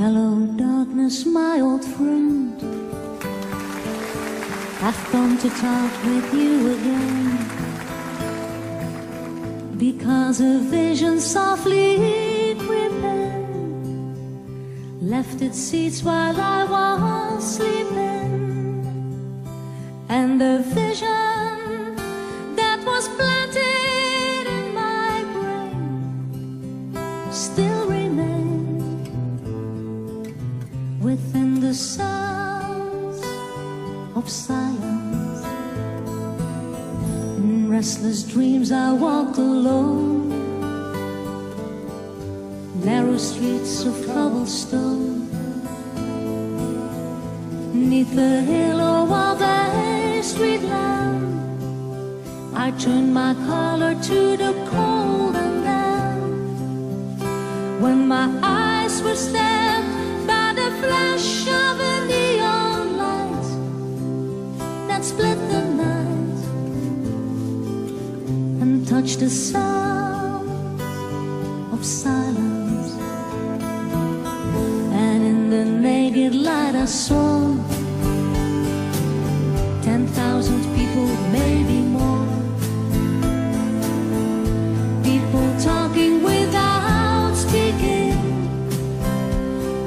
Hello, darkness, my old friend. I've come to talk with you again, because a vision softly creeping left its seeds while I was sleeping, and the vision that was planted in my brain still remains within the sounds of silence. In restless dreams I walk alone, narrow streets of cobblestone, neath the halo of a street lamp. I turned my collar to the cold, and then, when my eyes were stabbed by the flash of a neon light that split the night and touched the sound of silence, and in the naked light I saw 10,000 people, maybe more, people talking without speaking,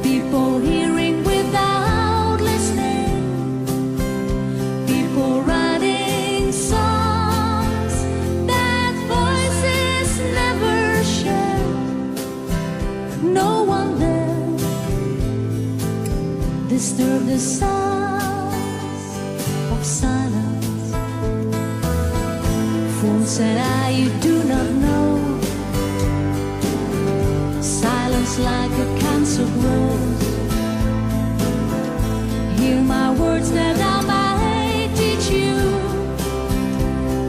people hearing without listening, people writing songs that voices never shared. No one there disturbed the sounds of silence. Fool, said I, you do not know, silence like a cancer grows. Hear my words that I might teach you,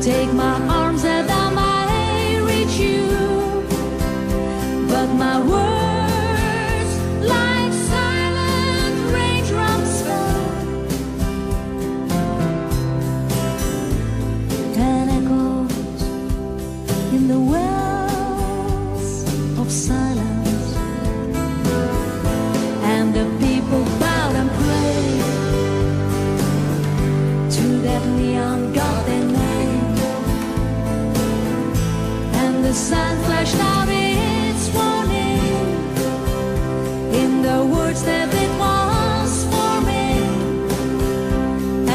take my arms that I might reach you, but my words like silent raindrops fell and echoes in the wells of silence, and the people bowed and prayed to that neon god they made, and the sun flashed out its warning in the words that it was forming,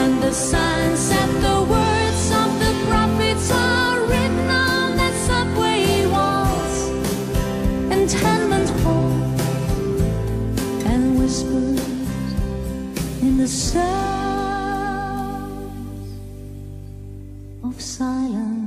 and the sun said the words of the prophets are written on that subway walls and tenement halls, and whispered in the sound of silence.